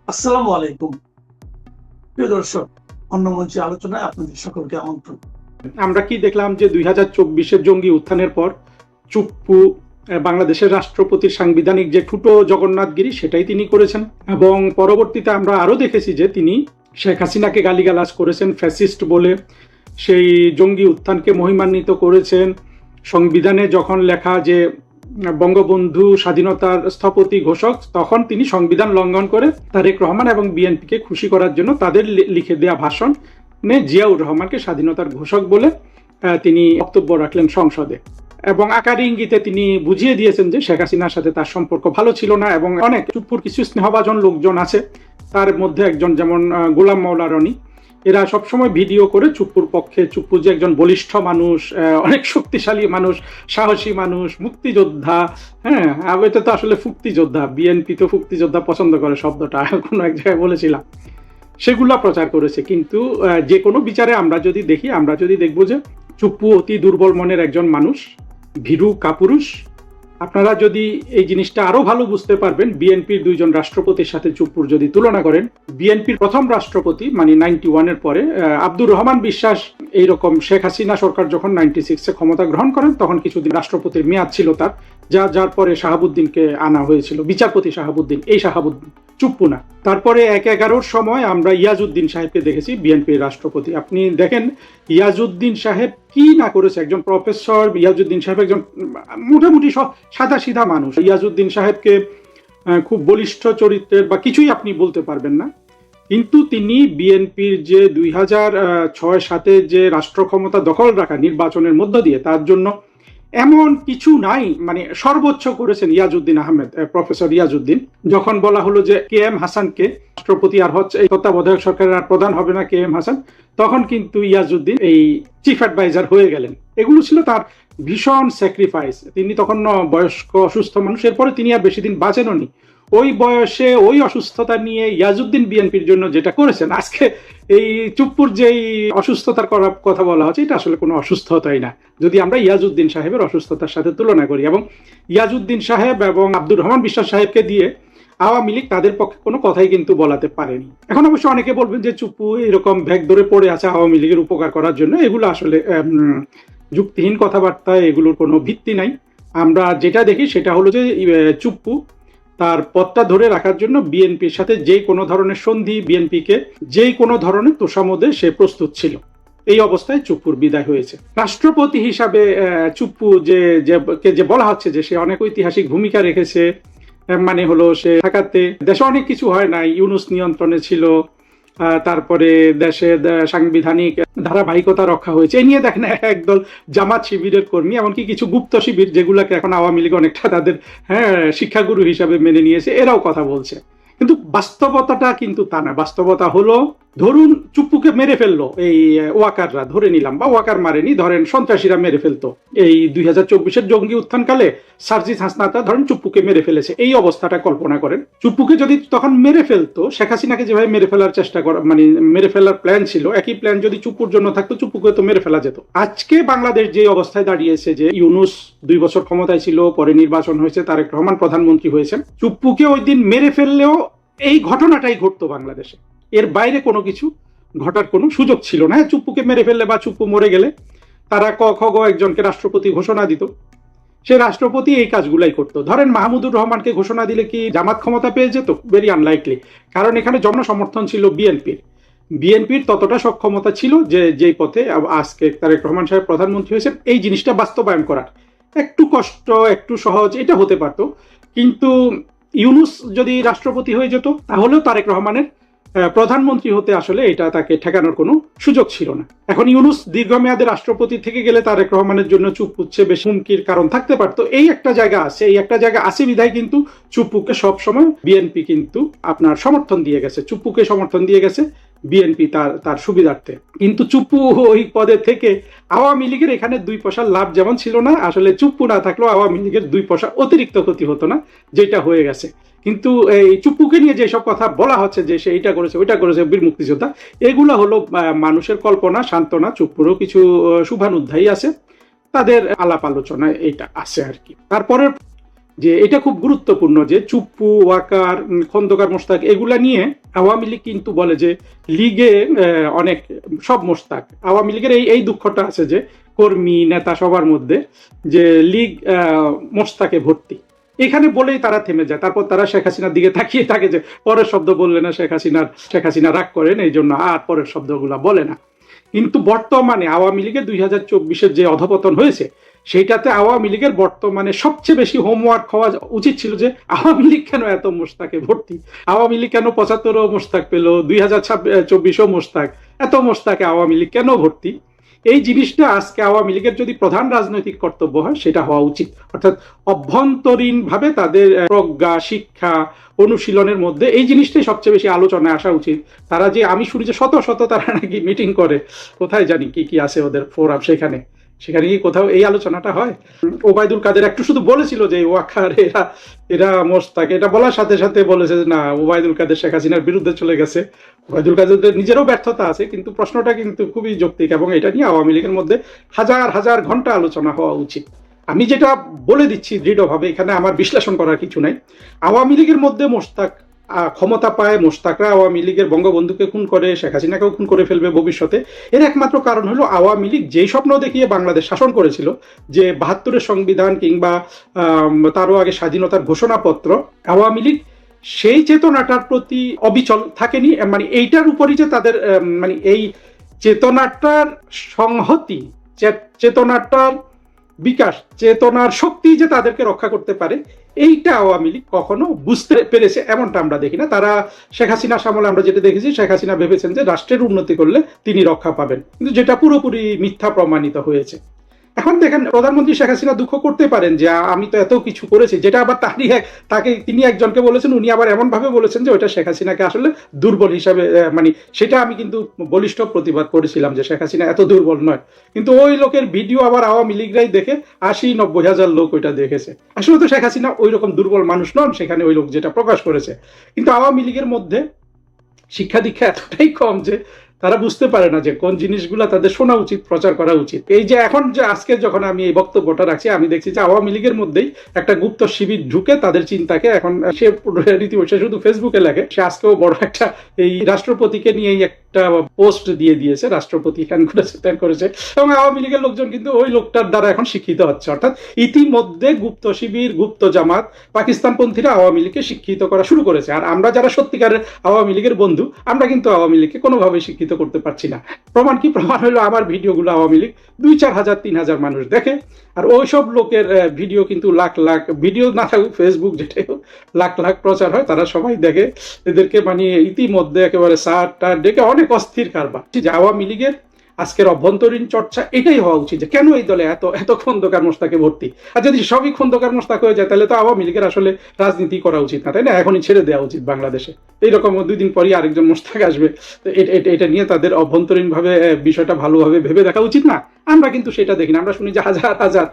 আসসালামু আলাইকুম। প্রিয় দর্শক, অন্য মঞ্চে আলোচনায় আপনাদের সকলকে আমন্ত্রণ। আমরা কি দেখলাম যে 2024-এর জঙ্গি উত্থানের পর চুপ্পু বাংলাদেশের রাষ্ট্রপতির সাংবিধানিক যে ঠুটো জগন্নাথগিরি সেটাই তিনি করেছেন, এবং পরবর্তীতে আমরা আরো দেখেছি যে তিনি শেখ হাসিনাকে গালিগালাজ করেছেন ফ্যাসিস্ট বলে, সেই জঙ্গি উত্থানকে মহিমান্বিত করেছেন। সংবিধানে যখন লেখা যে বঙ্গবন্ধু স্বাধীনতার স্থপতি ঘোষক, তখন তিনি সংবিধান লঙ্ঘন করে তারেক রহমান এবং বিএনপিকে খুশি করার জন্য তাদের লিখে দেয়া ভাষণ জিয়াউর রহমানকে স্বাধীনতার ঘোষক বলে তিনি বক্তব্য রাখলেন সংসদে, এবং আকারে ইঙ্গিতে তিনি বুঝিয়ে দিয়েছেন যে শেখ হাসিনার সাথে তার সম্পর্ক ভালো ছিল না। এবং অনেক চুপ্পুর কিছু স্নেহভাজন লোকজন আছে, তার মধ্যে একজন যেমন গোলাম মাওলা রনি, এরা সবসময় ভিডিও করে চুপ্পুর পক্ষে, চুপ্পু যে একজন বলিষ্ঠ মানুষ, অনেক শক্তিশালী মানুষ, সাহসী মানুষ, মুক্তিযোদ্ধা। হ্যাঁ, এটা তো আসলে ফুক্তিযোদ্ধা, বিএনপি তো ফুক্তিযোদ্ধা পছন্দ করে শব্দটা, কোনো এক জায়গায় বলেছিলাম, সেগুলা প্রচার করেছে। কিন্তু যে কোনো বিচারে আমরা যদি দেখি, আমরা যদি দেখব যে চুপ্পু অতি দুর্বল মনের একজন মানুষ, ভীরু কাপুরুষ। আপনারা যদি এই জিনিসটা আরো ভালো বুঝতে পারবেন, বিএনপির দুইজন রাষ্ট্রপতির সাথে চুপ্পুর যদি তুলনা করেন, বিএনপির প্রথম রাষ্ট্রপতি মানে 91-এর পরে আব্দুর রহমান বিশ্বাস, এইরকম শেখ হাসিনা সরকার যখন 96-এ ক্ষমতা গ্রহণ করেন, তখন কিছুদিন রাষ্ট্রপতির মেয়াদ ছিল তার, যার পরে শাহাবুদ্দিনকে আনা হয়েছিল, বিচারপতি শাহাবুদ্দিন, এই শাহাবুদ্দিন, চুপ্পু না। তারপরে 1/11-র সময় আমরা ইয়াজউদ্দিন সাহেবকে দেখেছি বিএনপির রাষ্ট্রপতি। আপনি দেখেন ইয়াজউদ্দিন সাহেব কি না করেছে, একজন প্রফেসর। ইয়াজউদ্দিন সাহেব একজন মোটামুটি সাদা সিধা মানুষ। ইয়াজউদ্দিন সাহেবকে খুব বলিষ্ঠ চরিত্রের বা কিছুই আপনি বলতে পারবেন না, কিন্তু তিনি বিএনপির যে 2006-7 যে রাষ্ট্র ক্ষমতা দখল রাখা নির্বাচনের মধ্য দিয়ে, তার জন্য এমন কিছু নাই, মানে সর্বোচ্চ করেছেন ইয়াজউদ্দিন আহমেদ, প্রফেসর ইয়াজউদ্দিন। যখন বলা হলো যে কে এম হাসানকে রাষ্ট্রপতি আর হচ্ছে, এই তত্ত্বাবধায়ক সরকারের আর প্রধান হবে না কে এম হাসান, তখন কিন্তু ইয়াজউদ্দিন এই চিফ অ্যাডভাইজার হয়ে গেলেন। এগুলো ছিল তার ভীষণ স্যাক্রিফাইস। তিনি তখন বয়স্ক অসুস্থ মানুষ, এরপরে তিনি আর বেশি দিন বাঁচেননি। ওই বয়সে ওই অসুস্থতা নিয়ে ইয়াজউদ্দিন বিএনপির জন্য যেটা করেছেন, আজকে এই চুপ্পুর যেই অসুস্থতার কথা বলা হচ্ছে, এটা আসলে কোনো অসুস্থতাই না, যদি আমরা ইয়াজউদ্দিন সাহেবের অসুস্থতার সাথে তুলনা করি। এবং ইয়াজউদ্দিন সাহেব এবং আব্দুর রহমান বিশ্বাস সাহেবকে দিয়ে আওয়ামী লীগ তাদের পক্ষে কোনো কথাই কিন্তু বলাতে পারেনি। এখন অবশ্য অনেকে বলবেন যে চুপ্পু এরকম ভ্যাগ ধরে পড়ে আছে আওয়ামী লীগের উপকার করার জন্য, এগুলো আসলে যুক্তিহীন কথাবার্তা, এগুলোর কোনো ভিত্তি নাই। আমরা যেটা দেখি সেটা হলো যে চুপ্পু তার পথটা ধরে রাখার জন্য বিএনপির সাথে যে কোনো ধরনের সন্ধি, বিএনপিকে যে কোনো ধরনের তোষামোদে সে প্রস্তুত ছিল। এই অবস্থায় চুপ্পুর বিদায় হয়েছে। রাষ্ট্রপতি হিসাবে চুপ্পু যে বলা হচ্ছে যে সে অনেক ঐতিহাসিক ভূমিকা রেখেছে, মানে হলো সে থাকাতে দেশে অনেক কিছু হয় না, ইউনুস নিয়ন্ত্রণে ছিল, তারপরে দেশে সাংবিধানিক ধারাবাহিকতা রক্ষা হয়েছে, এই নিয়ে দেখেন একদল জামাত শিবিরের কর্মী, এমনকি কিছু গুপ্ত শিবির যেগুলোকে এখন আওয়ামী লীগ অনেকটা তাদের শিক্ষাগুরু হিসাবে মেনে নিয়েছে, এরাও কথা বলছে। কিন্তু বাস্তবতাটা কিন্তু তা না। বাস্তবতা হলো, ধরুন চুপ্পুকে মেরে ফেললো এই ওয়াকাররা, ধরে নিলাম, বা ওয়াকার মারেনি, ধরেন সন্ত্রাসীরা মেরে ফেলতো এই 2024-এর জঙ্গি উত্থানকালে সার্জিস হাসনাতা ধরেন চুপ্পুকে মেরে ফেলেছে, এই অবস্থাটা কল্পনা করেন। চুপ্পুকে যদি তখন মেরে ফেলতো, শেখ হাসিনাকে যেভাবে মেরে ফেলার চেষ্টা করা, মানে মেরে ফেলার প্ল্যান ছিল, একই প্ল্যান যদি চুপ্পুর জন্য থাকতো, চুপ্পুকে তো মেরে ফেলা যেত। আজকে বাংলাদেশ যে অবস্থায় দাঁড়িয়েছে, যে ইউনুস 2 বছর ক্ষমতায় ছিল, পরে নির্বাচন হয়েছে, তারেক রহমান প্রধানমন্ত্রী হয়েছেন, চুপ্পুকে ওই দিন মেরে ফেললেও এই ঘটনাটাই ঘটতো বাংলাদেশে, এর বাইরে কোনো কিছু ঘটার কোনো সুযোগ ছিল না। চুপ্পুকে মেরে ফেললে বা চুপ্পু মরে গেলে তারা ক খ গ একজনকে রাষ্ট্রপতি ঘোষণা দিত, সে রাষ্ট্রপতি এই কাজগুলাই করতো। ধরেন মাহমুদুর রহমানকে ঘোষণা দিলে কি জামাত ক্ষমতা পেয়ে যেত? ভেরি আনলাইকলি, কারণ এখানে জনসমর্থন ছিল বিএনপির ততটা সক্ষমতা ছিল যে যেই পথে আজকে তারেক রহমান সাহেব প্রধানমন্ত্রী হয়েছেন, এই জিনিসটা বাস্তবায়ন করার একটু কষ্ট, একটু সহজ এটা হতে পারতো। কিন্তু ইউনুস যদি রাষ্ট্রপতি হয়ে যেত, তাহলেও তারেক রহমানের প্রধানমন্ত্রী হতে আসলে এটা তাকে ঠেকানোর কোনো সুযোগ ছিল না। এখন ইউনুস দীর্ঘমেয়াদে রাষ্ট্রপতি থেকে গেলে তারেক রহমানের জন্য চুপ্পুচ্ছে বেশ হুমকির কারণ থাকতে পারতো, এই একটা জায়গা আছে, এই একটা জায়গা আছে বিধায় কিন্তু চুপ্পুকে সবসময় বিএনপি কিন্তু আপনার সমর্থন দিয়ে গেছে, চুপ্পুকে সমর্থন দিয়ে গেছে বিএনপি তার সুবিধার্থে। কিন্তু চুপ্পু ওই পদে থেকে আওয়ামী লীগের এখানে 2 পয়সার লাভ যেমন ছিল না, আসলে চুপ্পু না থাকলেও আওয়ামী লীগের 2 পয়সা অতিরিক্ত ক্ষতি হতো না, যেটা হয়ে গেছে। কিন্তু এই চুপ্পুকে নিয়ে যেসব কথা বলা হচ্ছে যে সে এইটা করেছে ওইটা করেছে, বীর মুক্তিযোদ্ধা, এগুলো হলো মানুষের কল্পনা, সান্ত্বনা। চুপ্পুরও কিছু শুভানুধ্যায়ী আছে, তাদের আলাপ আলোচনায় এইটা আছে আর কি। তারপরে যে এটা খুব গুরুত্বপূর্ণ যে চুপ্পু, ওয়াকার, খন্দকার মোশতাক এগুলা নিয়ে আওয়ামী লীগ কিন্তু বলে যে লীগে অনেক সব মোশতাক। আওয়ামী লীগের এই দুঃখটা আছে যে কর্মী নেতা সবার মধ্যে যে লীগ মোশতাকে ভর্তি, এখানে বলেই তারা থেমে যায়। তারপর তারা শেখ হাসিনার দিকে তাকিয়ে থাকে যে পরের শব্দ বললে না শেখ হাসিনা রাগ করেন, এই জন্য আর পরের শব্দগুলা বলে না। কিন্তু বর্তমানে আওয়ামী লীগের 2024-এর যে অধপতন হয়েছে সেইটাতে আওয়ামী লীগের বর্তমানে সবচেয়ে বেশি হোমওয়ার্ক হওয়া উচিত ছিল যে আওয়ামী লীগ কেন এত মোশতাকে ভর্তি, আওয়ামী লীগ কেন 75ও মোশতাক পেল, 2024ও মোশতাক, এত মোশতাকে আওয়ামী লীগ কেন ভর্তি। এই জিনিসটা আজকে আওয়ামী লীগের যদি প্রধান রাজনৈতিক কর্তব্য হয় সেটা হওয়া উচিত, অর্থাৎ অভ্যন্তরীণ ভাবে তাদের প্রজ্ঞা, শিক্ষা, অনুশীলনের মধ্যে এই জিনিসটাই সবচেয়ে বেশি আলোচনায় আসা উচিত। তারা যে আমি শুনি যে শত শত তারা নাকি মিটিং করে, কোথায় জানি কি কি আছে ওদের ফোরাম, সেখানে কি কোথাও এই আলোচনাটা হয়? ওবায়দুল কাদের একটু শুধু বলেছিল যে ওয়াকার এরা মোশতাক, এটা বলার সাথে সাথে বলেছে যে না, ওবায়দুল কাদের শেখ হাসিনার বিরুদ্ধে চলে গেছে। ওবায়দুল কাদের নিজেরও ব্যর্থতা আছে, কিন্তু প্রশ্নটা কিন্তু খুবই যৌক্তিক এবং এটা নিয়ে আওয়ামী লীগের মধ্যে হাজার হাজার ঘন্টা আলোচনা হওয়া উচিত। আমি যেটা বলে দিচ্ছি দৃঢ়ভাবে, এখানে আমার বিশ্লেষণ করার কিছু নাই। আওয়ামী লীগের মধ্যে মোশতাক ক্ষমতা পায়, মোশতাকরা আওয়ামী লীগের বঙ্গবন্ধুকে খুন করে, শেখ হাসিনাকেও খুন করে ফেলবে ভবিষ্যতে। এর একমাত্র কারণ হলো আওয়ামী লীগ যেই স্বপ্ন দেখিয়ে বাংলাদেশ শাসন করেছিল, যে 72-এর সংবিধান কিংবা তারও আগে স্বাধীনতার ঘোষণাপত্র, আওয়ামী লীগ সেই চেতনাটার প্রতি অবিচল থাকেনি। মানে এইটার উপরই যে তাদের মানে এই চেতনাটার সংহতি, চেতনাটার বিকাশ, চেতনার শক্তি যে তাদেরকে রক্ষা করতে পারে, এইটা আওয়ামী লীগ কখনো বুঝতে পেরেছে এমনটা আমরা দেখি না। তারা শেখ হাসিনা আমলে আমরা যেটা দেখেছি, শেখ হাসিনা ভেবেছেন যে রাষ্ট্রের উন্নতি করলে তিনি রক্ষা পাবেন, কিন্তু যেটা পুরোপুরি মিথ্যা প্রমাণিত হয়েছে। এখন দেখেন, প্রধানমন্ত্রী শেখ হাসিনা দুঃখ করতে পারেন যে আমি তো এত কিছু করেছি, যেটা আবার তিনি একজনকে বলেছেন, উনি আবার এমন ভাবে বলেছেন যে ওইটা শেখ হাসিনাকে আসলে দুর্বল হিসাবে, মানে সেটা আমি কিন্তু বলিষ্ঠ প্রতিবাদ করেছিলাম যে শেখ হাসিনা এত দুর্বল নয়। কিন্তু ওই লোকের ভিডিও আবার আওয়ামী লীগরাই দেখে 80-90 হাজার লোক ওইটা দেখেছে। আসলে তো শেখ হাসিনা ওই রকম দুর্বল মানুষ নন, সেখানে ওই লোক যেটা প্রকাশ করেছে। কিন্তু আওয়ামী লীগের মধ্যে শিক্ষা দীক্ষা এতটাই কম যে তারা বুঝতে পারে না যে কোন জিনিসগুলো তাদের শোনা উচিত, প্রচার করা উচিত। এই যে এখন যে আজকে যখন আমি এই বক্তব্যটা রাখছি, আমি দেখছি যে আওয়ামী লীগের মধ্যেই একটা গুপ্ত শিবির ঢুকে তাদের চিন্তাকে এখন সে রীতিমতো শুধু ফেসবুকে লেখে। সে আজকেও বড় একটা এই রাষ্ট্রপতিকে নিয়েই একটা পোস্ট দিয়ে দিয়েছে, রাষ্ট্রপতি ত্যান করেছে, এবং আওয়ামী লীগের লোকজন কিন্তু ওই লোকটার দ্বারা এখন শিক্ষিত হচ্ছে। অর্থাৎ ইতিমধ্যে গুপ্ত শিবির, গুপ্ত জামাত, পাকিস্তানপন্থীরা আওয়ামী লীগকে শিক্ষিত করা শুরু করেছে। আর আমরা যারা সত্যিকারের আওয়ামী লীগের বন্ধু, আমরা কিন্তু আওয়ামী লীগকে কোনোভাবেই শিক্ষিত করতে পারছি না। প্রমাণ কি? প্রমাণ হলো আমার ভিডিওগুলো আওয়ামী লীগ 2-4 হাজার 3 হাজার মানুষ দেখে, আর ওইসব লোকের ভিডিও কিন্তু লাখ লাখ, ভিডিও না থাকুক ফেসবুক যেটাই হোক, লাখ লাখ প্রচার হয়, তারা সবাই দেখে। এদেরকে মানে ইতিমধ্যে একেবারে সার ডেকে অনেক অস্থির কারবার। যে আওয়ামী লীগের আজকের অভ্যন্তরীণ চর্চা এটাই হওয়া উচিত যে কেন এই দলে এত খন্দকার মোশতাকে ভর্তি। আর যদি সবই খন্দকার মোশতাক হয়ে যায় তাহলে তো আওয়ামী লীগের আসলে রাজনীতি করা উচিত না, তাই না? এখনই ছেড়ে দেওয়া উচিত বাংলাদেশে। এইরকম 2 দিন পরই আরেকজন মোশতাক আসবে, তো এটা নিয়ে তাদের অভ্যন্তরীণ ভাবে বিষয়টা ভালোভাবে ভেবে দেখা উচিত না? আমরা কিন্তু সেটা দেখি না। আমরা শুনি যে হাজার হাজার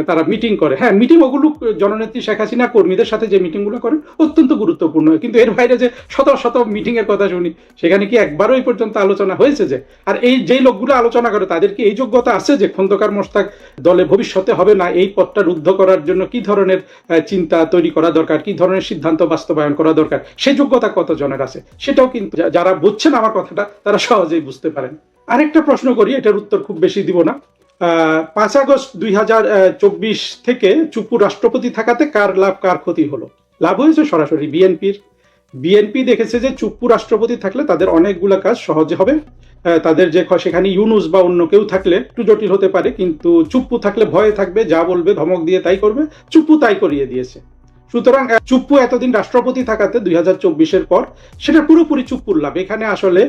তারা মিটিং করে। হ্যাঁ, মিটিং ওগুলো জননেত্রী শেখ হাসিনা কর্মীদের সাথে যে মিটিংগুলো করেন অত্যন্ত গুরুত্বপূর্ণ, কিন্তু এর বাইরে যে শত শত মিটিং এর কথা শুনি, সেখানে কি একবারও এই পর্যন্ত আলোচনা হয়েছে যে, আর এই যেই লোকগুলো আলোচনা করে তাদের কি এই যোগ্যতা আছে যে খন্দকার মোশতাক দলে ভবিষ্যতে হবে না, এই পথটা রুদ্ধ করার জন্য কি ধরনের চিন্তা তৈরি করা দরকার, কি ধরনের সিদ্ধান্ত বাস্তবায়ন করা দরকার, সেই যোগ্যতা কতজনের আছে, সেটাও কিন্তু যারা বুঝছেন আমার কথাটা তারা সহজেই বুঝতে পারেন। আরেকটা প্রশ্ন করি, এটার উত্তর খুব বেশি দিব না। 5 আগস্ট 2024 থেকে চুপ্পু রাষ্ট্রপতি থাকাতে কার লাভ কার ক্ষতি হলো? লাভ হয়েছে সরাসরি বিএনপি দেখেছে যে চুপ্পু রাষ্ট্রপতি থাকলে তাদের অনেকগুলো কাজ সহজে হবে। তাদের যে সেখানে ইউনুস বা অন্য কেউ থাকলে একটু জটিল হতে পারে, কিন্তু চুপ্পু থাকলে ভয়ে থাকবে, যা বলবে ধমক দিয়ে তাই করবে। চুপ্পু তাই করিয়ে দিয়েছে। সুতরাং চুপ্পু এতদিন রাষ্ট্রপতি থাকাতে 2024-এর পর সেটা পুরোপুরি চুপ্পুর লাভ। এখানে আসলে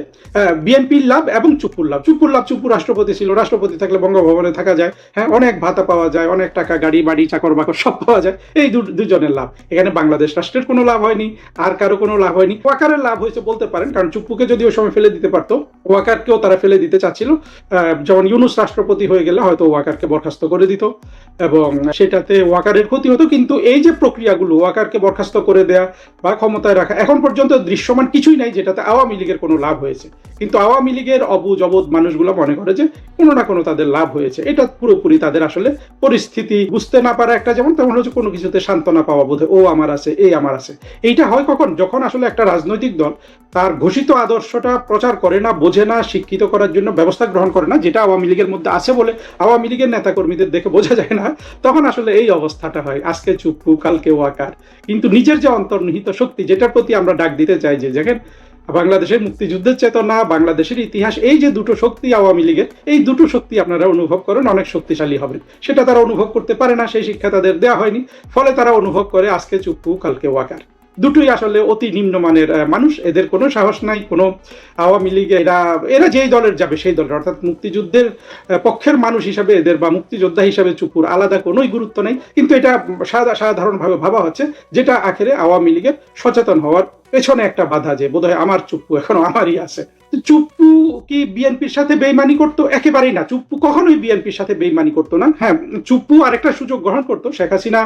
বিএনপির লাভ এবং চুপ্পুর লাভ। চুপ্পু রাষ্ট্রপতি ছিল, রাষ্ট্রপতি থাকলে বঙ্গভবনে থাকা যায়, হ্যাঁ, অনেক ভাতা পাওয়া যায়, অনেক টাকা, গাড়ি বাড়ি, চাকর বাকর সব পাওয়া যায়। এই দুজনের লাভ। এখানে বাংলাদেশ রাষ্ট্রের কোনো লাভ হয়নি, আর কারো কোনো লাভ হয়নি। ওয়াকারের লাভ হয়েছে বলতে পারেন, কারণ চুপ্পুকে যদি ওই সময় ফেলে দিতে পারতো, ওয়াকারকেও তারা ফেলে দিতে চাচ্ছিল। যেমন ইউনুস রাষ্ট্রপতি হয়ে গেলে হয়তো ওয়াকারকে বরখাস্ত করে দিত এবং সেটাতে ওয়াকারের ক্ষতি হতো। কিন্তু এই যে প্রক্রিয়াগুলো, ওয়াকারকে বরখাস্ত করে দেয়া বা ক্ষমতায় রাখা, এখন পর্যন্ত দৃশ্যমান কিছুই নাই যেটাতে আওয়ামী লীগের কোনো লাভ হয়েছে। কিন্তু আওয়ামী লীগের অবুঝ মানুষগুলো মনে করে যে কোনো না কোনো তাদের লাভ হয়েছে। এটা পুরোপুরি তাদের আসলে পরিস্থিতি বুঝতে না পারা একটা, যেমন তেমন হচ্ছে কোনো কিছুতে সান্ত্বনা পাওয়া, বোধ হয় ও আমার আছে, এই আমার আছে। এইটা হয় কখন? যখন আসলে একটা রাজনৈতিক দল তার ঘোষিত আদর্শটা প্রচার করে না, বোঝে না, শিক্ষিত করার জন্য ব্যবস্থা গ্রহণ করে না, যেটা আওয়ামী লীগের মধ্যে আছে বলে আওয়ামী লীগের নেতাকর্মীদের দেখে বোঝা যায় না, তখন আসলে এই অবস্থাটা হয়, আজকে চুপ্পু কালকে ওয়াকার। কিন্তু নিজের যে অন্তর্নিহিত শক্তি, যেটার প্রতি আমরা ডাক দিতে চাই, যে দেখেন বাংলাদেশের মুক্তিযুদ্ধের চেতনা, বাংলাদেশের ইতিহাস, এই যে দুটো শক্তি আওয়ামী লীগের, এই দুটো শক্তি আপনারা অনুভব করেন, অনেক শক্তিশালী হবেন। সেটা তারা অনুভব করতে পারে না, সেই শিক্ষা তাদের দেওয়া হয়নি, ফলে তারা অনুভব করে আজকে চুপ্পু কালকে ওয়াকার। দুটোই আসলে অতি নিম্নমানের মানুষ, এদের কোনো সাহস নাই। কোনো আওয়ামী লীগ এরা যেই দলের যাবে সেই দলের, অর্থাৎ মুক্তিযুদ্ধের পক্ষের মানুষ হিসাবে এদের, বা মুক্তিযোদ্ধা হিসাবে চুপ্পুর আলাদা কোনোই গুরুত্ব নেই। কিন্তু এটা সাধারণভাবে ভাবা হচ্ছে, যেটা আখেরে আওয়ামী লীগের সচেতন হওয়ার পেছনে একটা বাধা, যে বোধহয় আমার চুপ্পু এখনো আমারই আছে। চুপ্পু কি বিএনপির সাথে বেইমানি করতো? একেবারেই না, চুপ্পু কখনোই বিএনপির সাথে বেইমানি করতো না। হ্যাঁ, চুপ্পু আরেকটা সুযোগ গ্রহণ করতো, শেখ হাসিনা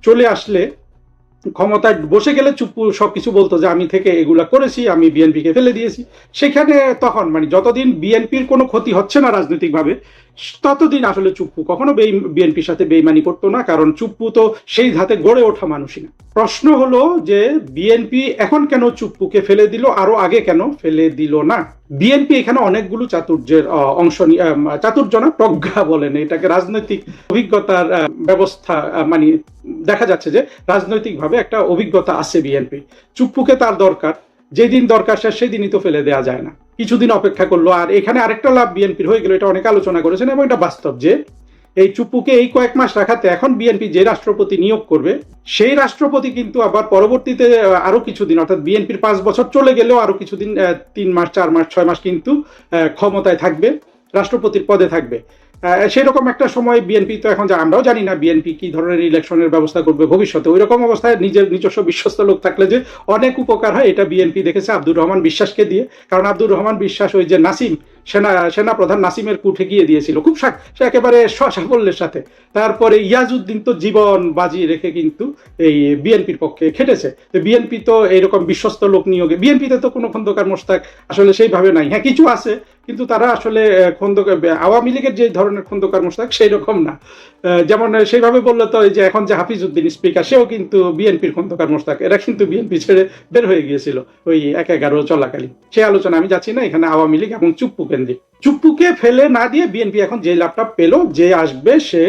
চলে আসলে, ক্ষমতায় বসে গেলে চুপ্পু সবকিছু বলতো যে আমি থেকে এগুলা করেছি, আমি বিএনপিকে ফেলে দিয়েছি। সেখানে তখন মানে যতদিন বিএনপির কোনো ক্ষতি হচ্ছে না রাজনৈতিকভাবে, ততদিন আসলে চুপ্পু কখনো বিএনপির সাথে বেইমানি করতো না, কারণ চুপ্পু তো সেই ধাতে গড়ে ওঠা মানুষই না। প্রশ্ন হলো যে বিএনপি এখন কেন চুপ্পুকে ফেলে দিল, আরো আগে কেন ফেলে দিল না? বিএনপি এখানে অনেকগুলো চাতুর্যের অংশ নিয়ে, চাতুর্য না, প্রজ্ঞা বলেন এটাকে, রাজনৈতিক অভিজ্ঞতার ব্যবস্থা, মানে দেখা যাচ্ছে যে রাজনৈতিকভাবে একটা অভিজ্ঞতা আছে বিএনপি। চুপ্পুকে তার দরকার, যেদিন দরকার সেদিনই তো ফেলে দেওয়া যায় না, কিছুদিন অপেক্ষা করলো। আর এখানে আরেকটা লাভ বিএনপির হয়ে গেল, এটা অনেক আলোচনা করেছেন এবং এটা বাস্তব, যে এই চুপ্পুকে এই কয়েক মাস রাখাতে এখন বিএনপি যে রাষ্ট্রপতি নিয়োগ করবে, সেই রাষ্ট্রপতি কিন্তু আবার পরবর্তীতে আরো কিছুদিন, অর্থাৎ বিএনপির 5 বছর চলে গেলেও আরো কিছুদিন, 3 মাস 4 মাস 6 মাস কিন্তু ক্ষমতায় থাকবে, রাষ্ট্রপতির পদে থাকবে। সেরকম একটা সময় বিএনপি তো এখন, আমরাও জানি না বিএনপি কি ধরনের ইলেকশনের ব্যবস্থা করবে ভবিষ্যতে। ওই রকম অবস্থায় নিজের নিজস্ব বিশ্বস্ত লোক থাকলে যে অনেক উপকার হয়, এটা বিএনপি দেখেছে আব্দুর রহমান বিশ্বাসকে দিয়ে। কারণ আব্দুর রহমান বিশ্বাস ওই যে নাসিম, সেনা প্রধান নাসিমের কুঠে গিয়ে দিয়েছিল খুব সে একেবারে সাফল্যের সাথে। তারপরে ইয়াজউদ্দিন তো জীবন বাজি রেখে কিন্তু এই বিএনপির পক্ষে খেটেছে। তো বিএনপি তো এইরকম বিশ্বস্ত লোক নিয়োগে, বিএনপিতে তো কোনো খন্দকার মোশতাক আসলে সেইভাবে নাই। হ্যাঁ, কিছু আছে, কিন্তু তারা আসলে আওয়ামী লীগের যে ধরনের খন্দকার মোশতাক সেই রকম না। যেমন সেইভাবে বললে তো এই যে এখন যে হাফিজউদ্দিন স্পিকার, সেও কিন্তু বিএনপির খন্দকার মোশতাক। এরা কিন্তু বিএনপি ছেড়ে বের হয়ে গিয়েছিল ওই 1-11 চলাকালীন। সেই আলোচনা আমি যাচ্ছি না, এখানে আওয়ামী লীগ এবং চুপ্পু কেন্দ্রিক। চুপ্পুকে ফেলে না দিয়ে বিএনপি এখন যে লাভটা পেল, যে আসবে সে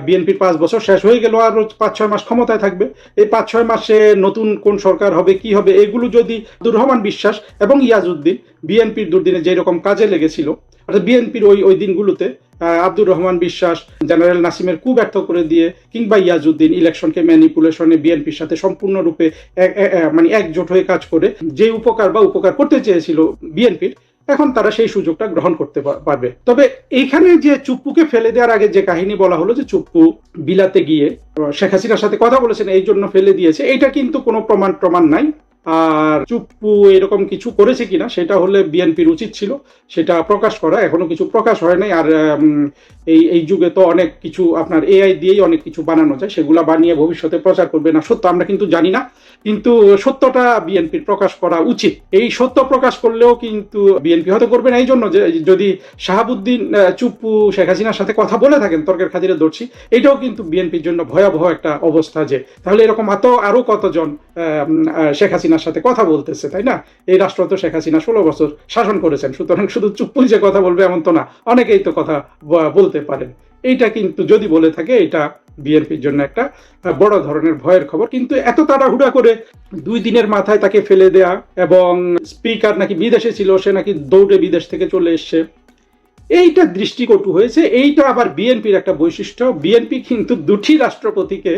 বিএনপির 5 বছর শেষ হয়ে গেল, আর 5-6 মাস ক্ষমতায় থাকবে। এই 5-6 মাসে নতুন কোন সরকার হবে, কি হবে, এগুলো যদি আব্দুর রহমান বিশ্বাস এবং ইয়াজউদ্দিন বিএনপির দুর্দিনে যেরকম কাজে লেগেছিল, অর্থাৎ বিএনপির ওই দিনগুলোতে আব্দুর রহমান বিশ্বাস জেনারেল নাসিমের কু ব্যর্থ করে দিয়ে, কিংবা ইয়াজউদ্দিন ইলেকশনকে ম্যানিপুলেশনে বিএনপির সাথে সম্পূর্ণরূপে মানে একজোট হয়ে কাজ করে যে উপকার করতে চেয়েছিল বিএনপির, এখন তারা সেই সুযোগটা গ্রহণ করতে পারবে। তবে এইখানে যে চুপ্পুকে ফেলে দেওয়ার আগে যে কাহিনী বলা হলো, যে চুপ্পু বিলাতে গিয়ে শেখ হাসিনার সাথে কথা বলেছেন, এই জন্য ফেলে দিয়েছে, এটা কিন্তু কোনো প্রমাণ নাই। আর চুপ্পু এরকম কিছু করেছে কিনা সেটা হলে বিএনপির উচিত ছিল সেটা প্রকাশ করা, এখনো কিছু প্রকাশ হয় নাই। আর এই যুগে তো অনেক কিছু আপনার এআই দিয়েই অনেক কিছু বানানো যায়, সেগুলা বানিয়ে ভবিষ্যতে প্রচার করবে না সত্য আমরা কিন্তু জানি না, কিন্তু সত্যটা বিএনপির প্রকাশ করা উচিত। এই সত্য প্রকাশ করলেও কিন্তু বিএনপি হয়তো করবে না, এই জন্য যে যদি শাহাবুদ্দিন চুপ্পু শেখ হাসিনার সাথে কথা বলে থাকেন, তর্কের খাতিরে ধরছি, এটাও কিন্তু বিএনপির জন্য ভয়াবহ একটা অবস্থা, যে তাহলে এরকম আরো কতজন শেখ হাসিনার সাথে কথা বলতেছে, তাই না? এই রাষ্ট্র তো শেখ হাসিনা 16 বছর শাসন করেছেন, সুতরাং শুধু চুপ্পুই যে কথা বলবে এমন তো না, অনেকেই তো কথা বলতে পারেন। এইটা কিন্তু যদি বলে থাকে, এটা বিএনপির জন্য একটা বড় ধরনের ভয়ের খবর। কিন্তু এত তাড়াহুড়া করে 2 দিনের মাথায় তাকে ফেলে দেয়া, এবং স্পিকার নাকি বিদেশে ছিল, সে নাকি দৌড়ে বিদেশ থেকে চলে এসছে, এইটা দৃষ্টিকটু হয়েছে। এইটা আবার বিএনপির একটা বৈশিষ্ট্য, বিএনপি কিন্তু 2টি রাষ্ট্রপতিকে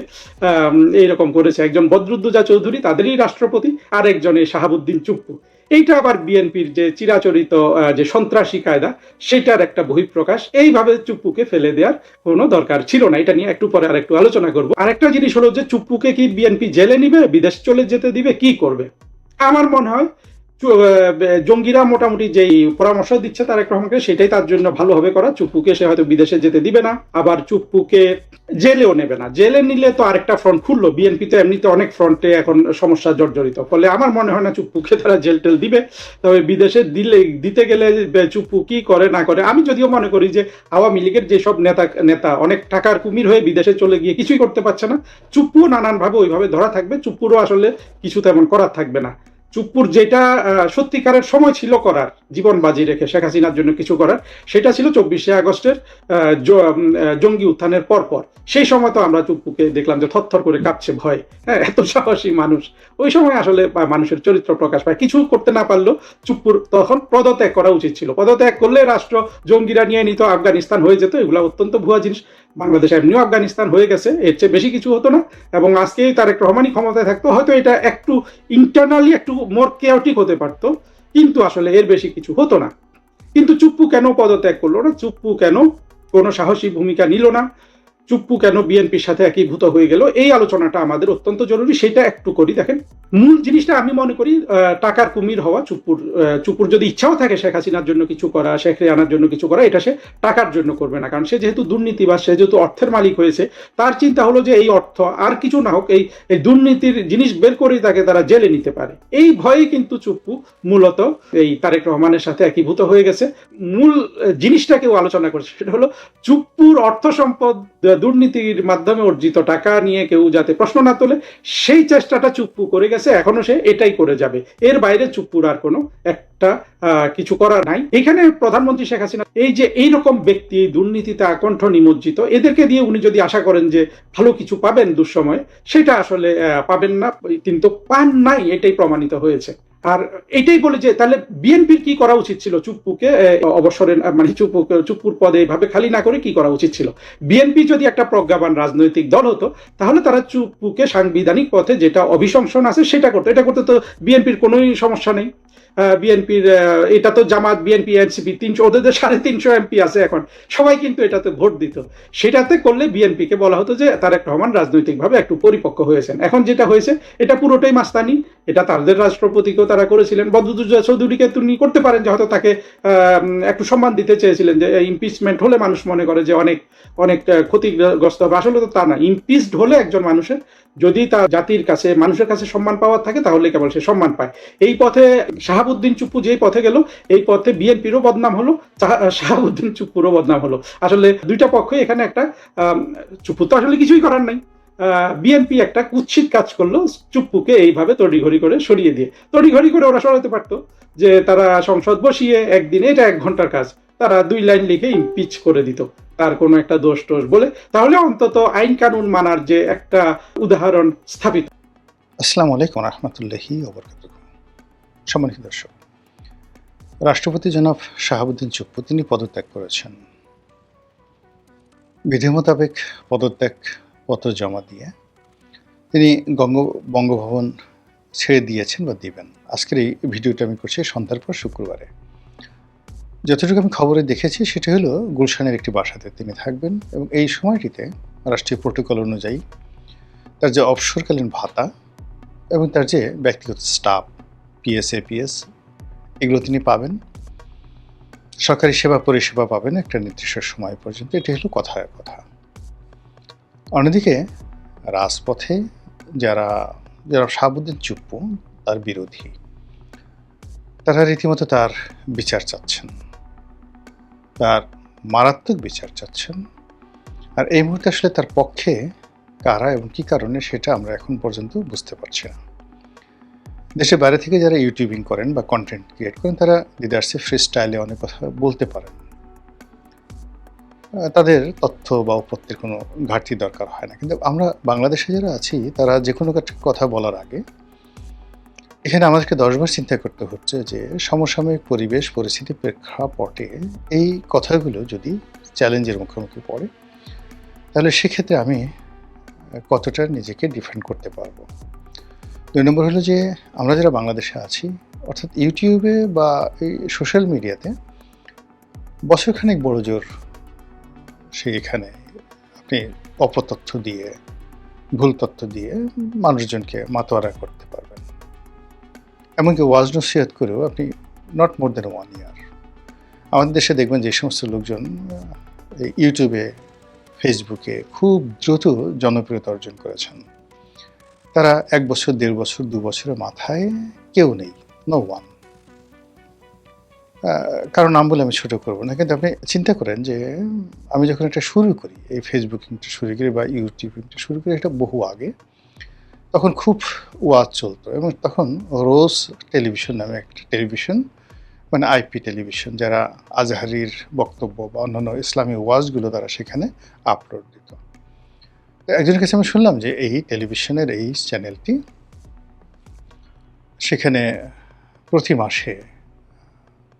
এইরকম করেছে, একজন বদরুদ্দোজা চৌধুরী তাদেরই রাষ্ট্রপতি, আর একজন এই শাহাবুদ্দিন চুপ্পু। এইটা আবার বিএনপির যে চিরাচরিত যে সন্ত্রাসী কায়দা, সেটার একটা বহিঃপ্রকাশ। এইভাবে চুপ্পুকে ফেলে দেওয়ার কোনো দরকার ছিল না, এটা নিয়ে একটু পরে আর একটু আলোচনা করব। আরেকটা জিনিস হলো যে চুপ্পুকে কি বিএনপি জেলে নিবে, বিদেশ চলে যেতে দিবে, কি করবে? আমার মনে হয় জঙ্গিরা মোটামুটি যেই পরামর্শ দিচ্ছে তারেক রহমানকে, সেটাই তার জন্য ভালো হবে করা। চুপ্পুকে সে হয়তো বিদেশে যেতে দিবে না, আবার চুপ্পুকে জেলেও নেবে না। জেলে নিলে তো আরেকটা ফ্রন্ট খুললো। বিএনপি তো এমনিতে অনেক ফ্রন্টে এখন সমস্যা জর্জরিত, ফলে আমার মনে হয় না চুপ্পুকে তারা জেল টেল দিবে। তবে বিদেশে দিতে গেলে চুপ্পু কি করে না করে, আমি যদিও মনে করি যে আওয়ামী লীগের যেসব নেতা অনেক টাকার কুমির হয়ে বিদেশে চলে গিয়ে কিছুই করতে পারছে না, চুপ্পুও নানানভাবে ওইভাবে ধরা থাকবে। চুপ্পুরও আসলে কিছু তেমন করার থাকবে না। চুপ্পুর যেটা সত্যিকারের সময় ছিল করার, জীবন বাজি রেখে শেখ হাসিনার জন্য কিছু করার, সেটা ছিল 24শে আগস্টের জঙ্গি উত্থানের পর। সেই সময় তো আমরা চুপ্পুকে দেখলাম যে থরথর করে কাঁপছে ভয়। হ্যাঁ, এত সাহসী মানুষ। ওই সময় আসলে মানুষের চরিত্র প্রকাশ পায়। কিছু করতে না পারলেও চুপ্পুর তখন পদত্যাগ করা উচিত ছিল। পদত্যাগ করলে রাষ্ট্র জঙ্গিরা নিয়ে নিত, আফগানিস্তান হয়ে যেত। এগুলো অত্যন্ত ভুয়া জিনিস। বাংলাদেশ এমনিও আফগানিস্তান হয়ে গেছে, এর চেয়ে বেশি কিছু হতো না। এবং আজকে তারেক রহমানই ক্ষমতায় থাকতো, হয়তো এটা একটু ইন্টারনালি একটু মোর কেওটিক হতে পারতো, কিন্তু আসলে এর বেশি কিছু হতো না। কিন্তু চুপ্পু কেন পদত্যাগ করলো না? চুপ্পু কেন কোনো সাহসী ভূমিকা নিল না? চুপ্পু কেন বিএনপির সাথে একীভূত হয়ে গেল? এই আলোচনাটা আমাদের অত্যন্ত জরুরি, সেটা একটু করি। দেখেন, মূল জিনিসটা আমি মনে করি টাকার কুমির হওয়া। চুপ্পুর যদি ইচ্ছাও থাকে শেখ হাসিনার জন্য কিছু করা, শেখ রেহানার জন্য কিছু করা, এটা সে টাকার জন্য করবে না। কারণ সে যেহেতু দুর্নীতিবাজ, সে যেহেতু অর্থের মালিক হয়েছে, তার চিন্তা হলো যে এই অর্থ আর কিছু না হোক, এই দুর্নীতির জিনিস বের করেই তাকে তারা জেলে নিতে পারে। এই ভয়ে কিন্তু চুপ্পু মূলত এই তারেক রহমানের সাথে একীভূত হয়ে গেছে। মূল জিনিসটা কেউ আলোচনা করছে, সেটা হলো চুপ্পুর অর্থ সম্পদ দুর্নীতির মাধ্যমে অর্জিত টাকা নিয়ে কেউ যাতে প্রশ্ন না তোলে, সেই চেষ্টাটা চুপ্পু করে গেছে, এখনো সে এটাই করে যাবে। এর বাইরে চুপ্পুর আর কোনো একটা কিছু করার নাই। এখানে প্রধানমন্ত্রী শেখ হাসিনা এই যে এইরকম ব্যক্তি দুর্নীতিতে আকণ্ঠ নিমজ্জিত, এদেরকে দিয়ে উনি যদি আশা করেন যে ভালো কিছু পাবেন দুঃসময়ে, সেটা আসলে পাবেন না। কিন্তু পান নাই, এটাই প্রমাণিত হয়েছে। আর এটাই বলে যে তাহলে বিএনপির কি করা উচিত ছিল? চুপ্পুকে অবসরের মানে চুপ্পুর পদে এইভাবে খালি না করে কি করা উচিত ছিল? বিএনপি যদি একটা প্রজ্ঞাবান রাজনৈতিক দল হতো, তাহলে তারা চুপ্পুকে সাংবিধানিক পথে যেটা অভিশংসন আছে সেটা করতো। এটা করতে তো বিএনপির কোনোই সমস্যা নেই। বিএনপির এটা তো জামাত, বিএনপি, এনসিপি 300, ওদের 350 এমপি আছে এখন, সবাই কিন্তু এটাতে ভোট দিত। সেটাতে করলে বিএনপিকে বলা হতো যে তারেক রহমান রাজনৈতিকভাবে একটু পরিপক্ক হয়েছেন। এখন যেটা হয়েছে এটা পুরোটাই মাস্তানি। এটা তাদের রাষ্ট্রপতিকেও তারা করেছিলেন। বদরুদ্দোজা চৌধুরীকে তিনি করতে পারেন যে হয়তো তাকে একটু সম্মান দিতে চেয়েছিলেন, যে ইমপিচমেন্ট হলে মানুষ মনে করে যে অনেক অনেক ক্ষতিগ্রস্ত হবে। আসলে তো তা না। ইমপিচড হলে একজন মানুষের যদি তার জাতির কাছে, মানুষের কাছে সম্মান পাওয়ার থাকে, তাহলে কেবল সে সম্মান পায়। এই পথে শাহাবুদ্দিন চুপ্পু যেই পথে গেল, এই পথে বিএনপিরও বদনাম হলো, শাহাবুদ্দিন চুপ্পুরও বদনাম হলো। আসলে দুইটা পক্ষই এখানে একটা, চুপ্পু তো আসলে কিছুই করার নাই। বিএনপি একটা কুৎসিত কাজ করলো, চুপ্পুকে এইভাবে তড়িঘড়ি করে সরিয়ে দিয়ে। তড়িঘড়ি করে ওরা সরাতে পারতো যে তারা সংসদ বসিয়ে একদিনে, এটা 1 ঘন্টার কাজ, তারা 2 লাইন লিখে ইমপিচ করে দিত তার কোনো একটা দোষ টোষ বলে, তাহলে অন্তত আইন কানুন মানার যে একটা উদাহরণ স্থাপিত। আসসালামু আলাইকুম রহমতুল্লাহি ওয়া বারাকাতুহু। সম্মানিত দর্শক, রাষ্ট্রপতি জনাব শাহাবুদ্দিন চুপ্পু তিনি পদত্যাগ করেছেন। বিধি মোতাবেক পদত্যাগ পত্র জমা দিয়ে তিনি বঙ্গভবন ছেড়ে দিয়েছেন বা দিবেন। আজকের এই ভিডিওটা আমি করছি সন্ধ্যার পর শুক্রবারে। যতটুকু আমি খবরে দেখেছি সেটা হলো গুলশানের একটি বাসাতে তিনি থাকবেন, এবং এই সময়টিতে রাষ্ট্রীয় প্রোটোকল অনুযায়ী তার যে অবসরকালীন ভাতা এবং তার যে ব্যক্তিগত স্টাফ, পিএস, এপিএস, এগুলো তিনি পাবেন। সরকারি সেবা পরিষেবা পাবেন একটা নির্দিষ্ট সময় পর্যন্ত। এটি হলো কথার কথা। অন্যদিকে রাজপথে যারা শাহাবুদ্দিন চুপ্পু তার বিরোধী, তারা রীতিমতো তার বিচার চাচ্ছেন, তার মারাত্মক বিচার চাচ্ছেন। আর এই মুহূর্তে আসলে তার পক্ষে কারা এবং কী কারণে সেটা আমরা এখন পর্যন্ত বুঝতে পারছি না। দেশের বাইরে থেকে যারা ইউটিউবিং করেন বা কন্টেন্ট ক্রিয়েট করেন, তারা লিডারশিপ ফ্রি স্টাইলে অনেক কথা বলতে পারেন। তাদের তথ্য বা উপত্যের কোনো ঘাটতি দরকার হয় না। কিন্তু আমরা বাংলাদেশে যারা আছি, তারা যে কোনো কথা বলার আগে এখানে আমাদেরকে 10 বার চিন্তা করতে হচ্ছে যে সমসাময়িক পরিবেশ পরিস্থিতি প্রেক্ষাপটে এই কথাগুলো যদি চ্যালেঞ্জের মুখোমুখি পড়ে, তাহলে সেক্ষেত্রে আমি কতটা নিজেকে ডিফেন্ড করতে পারবো। 2 নম্বর হলো যে আমরা যারা বাংলাদেশে আছি, অর্থাৎ ইউটিউবে বা এই সোশ্যাল মিডিয়াতে বছরখানেক বড় জোর সেইখানে আপনি অপতথ্য দিয়ে, ভুল তথ্য দিয়ে মানুষজনকে মাতোয়ারা করতে পারবেন। এমনকি ওয়াজ নসিহত করেও আপনি নট মোর দেন 1 ইয়ার। আমাদের দেশে দেখবেন যে সমস্ত লোকজন এই ইউটিউবে, ফেসবুকে খুব দ্রুত জনপ্রিয়তা অর্জন করেছেন, তারা 1 বছর, 1.5 বছর, 2 বছরের মাথায় কেউ নেই, নো ওয়ান। কারো নাম বলে আমি ছোট করব না, কিন্তু আপনি চিন্তা করেন যে আমি যখন এটা শুরু করি, এই ফেসবুকিংটা শুরু করি বা ইউটিউবিংটা শুরু করি, এটা বহু আগে, তখন খুব ওয়াজ চলতো এবং তখন রোজ টেলিভিশন নামে একটা টেলিভিশন, মানে আইপি টেলিভিশন, যারা আজহারির বক্তব্য বা অন্যান্য ইসলামী ওয়াজগুলো তারা সেখানে আপলোড দিত। তো একজনের কাছে আমি শুনলাম যে এই টেলিভিশনের এই চ্যানেলটি সেখানে প্রতি মাসে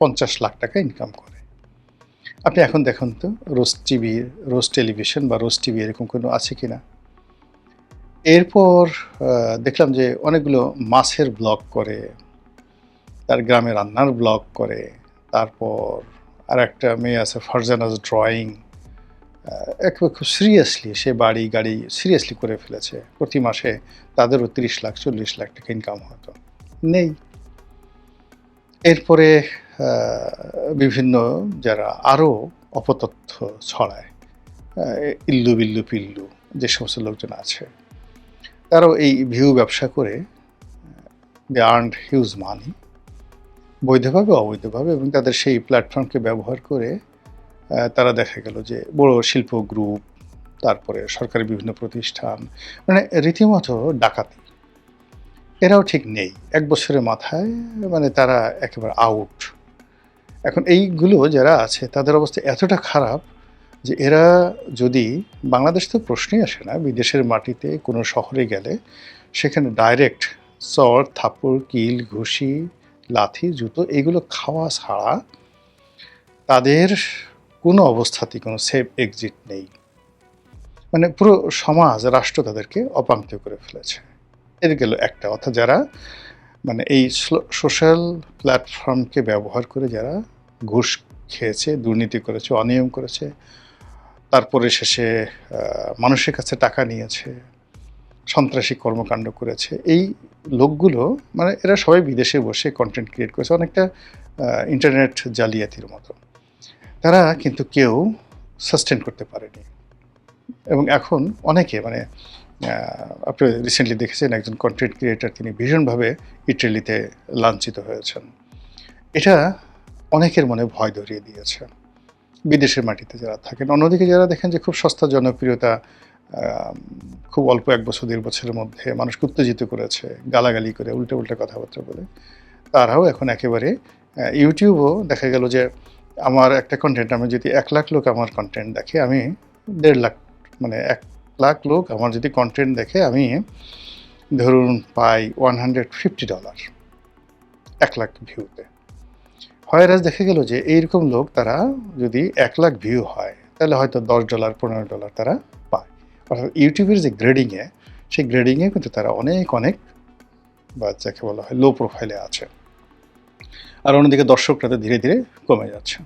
50 লাখ টাকা ইনকাম করে। আপনি এখন দেখুন তো রোজ টেলিভিশন বা রোজ টিভি এরকম কোনো আছে কি না? এরপর দেখলাম যে অনেকগুলো মাছের ব্লগ করে, তার গ্রামে রান্নার ব্লগ করে, তারপর আরেকটা মেয়ে আছে ফারজানাজ ড্রয়িং, একেবারে খুব সিরিয়াসলি সে বাড়ি গাড়ি সিরিয়াসলি করে ফেলেছে। প্রতি মাসে তাদেরও 30 লাখ 40 লাখ টাকা ইনকাম হতো। নেই। এরপরে বিভিন্ন যারা আরও অপতথ্য ছড়ায়, ইল্লু বিল্লু পিল্লু যে সমস্ত লোকজন আছে, তারাও এই ভিউ ব্যবসা করে দে আর্নড হিউজ মানি, বৈধভাবে অবৈধভাবে, এবং তাদের সেই প্ল্যাটফর্মকে ব্যবহার করে তারা দেখা গেল যে বড় শিল্প গ্রুপ, তারপরে সরকারি বিভিন্ন প্রতিষ্ঠান, মানে রীতিমতো ডাকাতি। এরাও ঠিক নেই, 1 বছরের মাথায় মানে তারা একেবারে আউট। এখন এইগুলো যারা আছে তাদের অবস্থা এতটা খারাপ যে এরা যদি, বাংলাদেশ তো প্রশ্নই আসে না, বিদেশের মাটিতে কোনো শহরে গেলে সেখানে ডাইরেক্ট চড়, থাপ্পড়, কিল, ঘুষি, লাথি, জুতো এগুলো খাওয়া ছাড়া তাদের কোনো অবস্থাতেই কোনো সেফ এক্সিট নেই। মানে পুরো সমাজ, রাষ্ট্র তাদেরকে অপাঙ্ক্তেয় করে ফেলেছে। এর গেল একটা, অর্থাৎ যারা মানে এই সোশ্যাল প্ল্যাটফর্মকে ব্যবহার করে যারা ঘুষ খেয়েছে, দুর্নীতি করেছে, অনিয়ম করেছে, তারপরে শেষে মানুষের কাছে টাকা নিয়েছে, সন্ত্রাসী কর্মকাণ্ড করেছে, এই লোকগুলো মানে এরা সবাই বিদেশে বসে কন্টেন্ট ক্রিয়েট করেছে, অনেকটা ইন্টারনেট জালিয়াতির মতো। তারা কিন্তু কেউ সাস্টেন করতে পারেনি। এবং এখন অনেকে মানে আপনি রিসেন্টলি দেখেছেন একজন কন্টেন্ট ক্রিয়েটার, তিনি ভীষণভাবে ইটালিতে লাঞ্ছিত হয়েছেন। এটা অনেকের মনে ভয় ধরিয়ে দিয়েছে বিদেশের মাটিতে যারা থাকেন। অন্যদিকে যারা দেখেন যে খুব সস্তা জনপ্রিয়তা, খুব অল্প 1 বছর 1.5 বছরের মধ্যে মানুষকে উত্তেজিত করেছে, গালাগালি করে উল্টে উল্টে কথাবার্তা বলে, তারাও এখন একেবারে ইউটিউবও দেখা গেল যে আমার একটা কন্টেন্ট, আমি যদি 1 লাখ লোক আমার কন্টেন্ট দেখে, আমি 1.5 লাখ, মানে 1 লাখ লোক আমার যদি কন্টেন্ট দেখে, আমি ধরুন পাই $150 1 লাখ ভিউতে। হয়রাজ দেখা গেল যে এইরকম লোক, তারা যদি 1 লাখ ভিউ হয় তাহলে হয়তো $10 $15 তারা পায়। অর্থাৎ ইউটিউবের যে গ্রেডিংয়ে, সেই গ্রেডিংয়ে কিন্তু তারা অনেক অনেক, বা যাকে বলা হয় লো প্রোফাইলে আছে। আর অন্যদিকে দর্শকরা তো ধীরে ধীরে কমে যাচ্ছে।